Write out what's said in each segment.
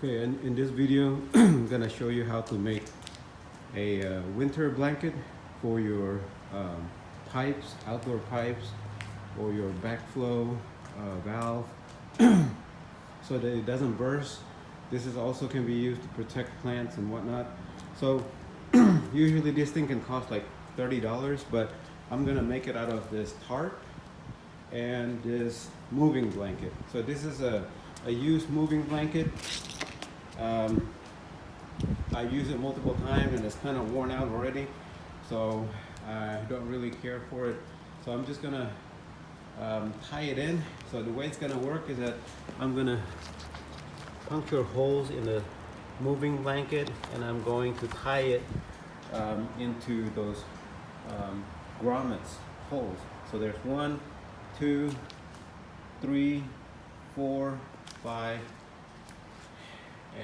Okay, and in this video, I'm gonna show you how to make a winter blanket for your pipes, outdoor pipes, or your backflow valve, so that it doesn't burst. This is also can be used to protect plants and whatnot. So usually this thing can cost like $30, but I'm gonna make it out of this tarp and this moving blanket. So this is a used moving blanket. I use it multiple times and it's kind of worn out already, so I don't really care for it. So I'm just gonna tie it in. So the way it's gonna work is that I'm gonna puncture holes in the moving blanket, and I'm going to tie it into those grommets holes. So there's 1, 2, 3, 4, 5,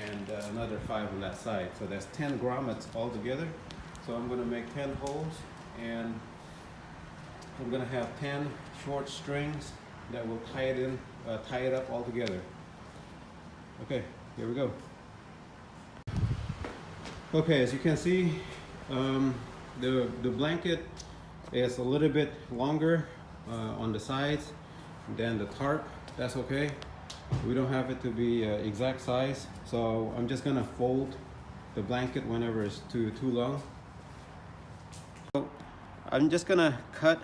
and another 5 on that side. So there's 10 grommets altogether. So I'm going to make 10 holes, and I'm going to have 10 short strings that will tie it up all together. Okay, here we go. Okay, as you can see, the blanket is a little bit longer on the sides than the tarp. That's okay. We don't have it to be exact size, so I'm just gonna fold the blanket whenever it's too long. So I'm just gonna cut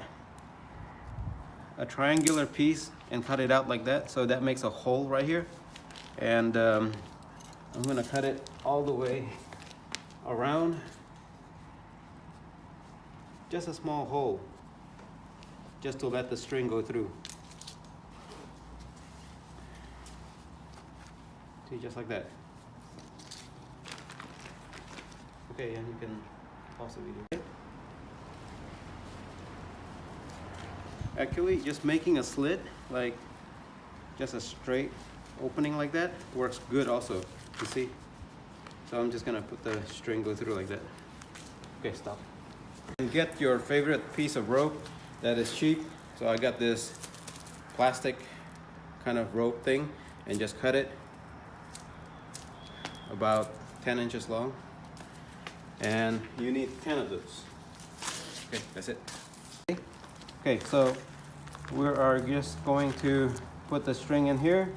a triangular piece and cut it out like that, so that makes a hole right here. And I'm gonna cut it all the way around, just a small hole, just to let the string go through. See, just like that. Okay, and you can pause the video. Actually, just making a slit, like just a straight opening like that, works good also, you see? So I'm just gonna put the string go through like that. Okay, stop. And get your favorite piece of rope that is cheap. So I got this plastic kind of rope thing, and just cut it about 10 inches long. And you need 10 of those. Okay, that's it. Okay, so we are just going to put the string in here,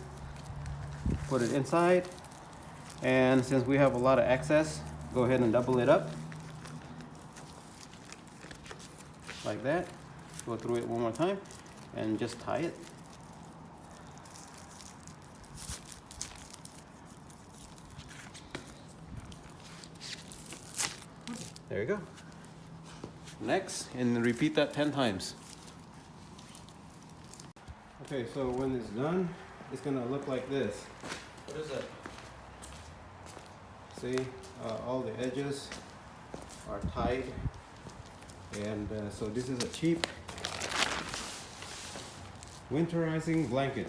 put it inside, and since we have a lot of excess, go ahead and double it up like that. Go through it one more time and just tie it. There you go. Next, and repeat that 10 times. Okay, so when it's done, it's gonna look like this. What is that? See, all the edges are tied, and so this is a cheap winterizing blanket.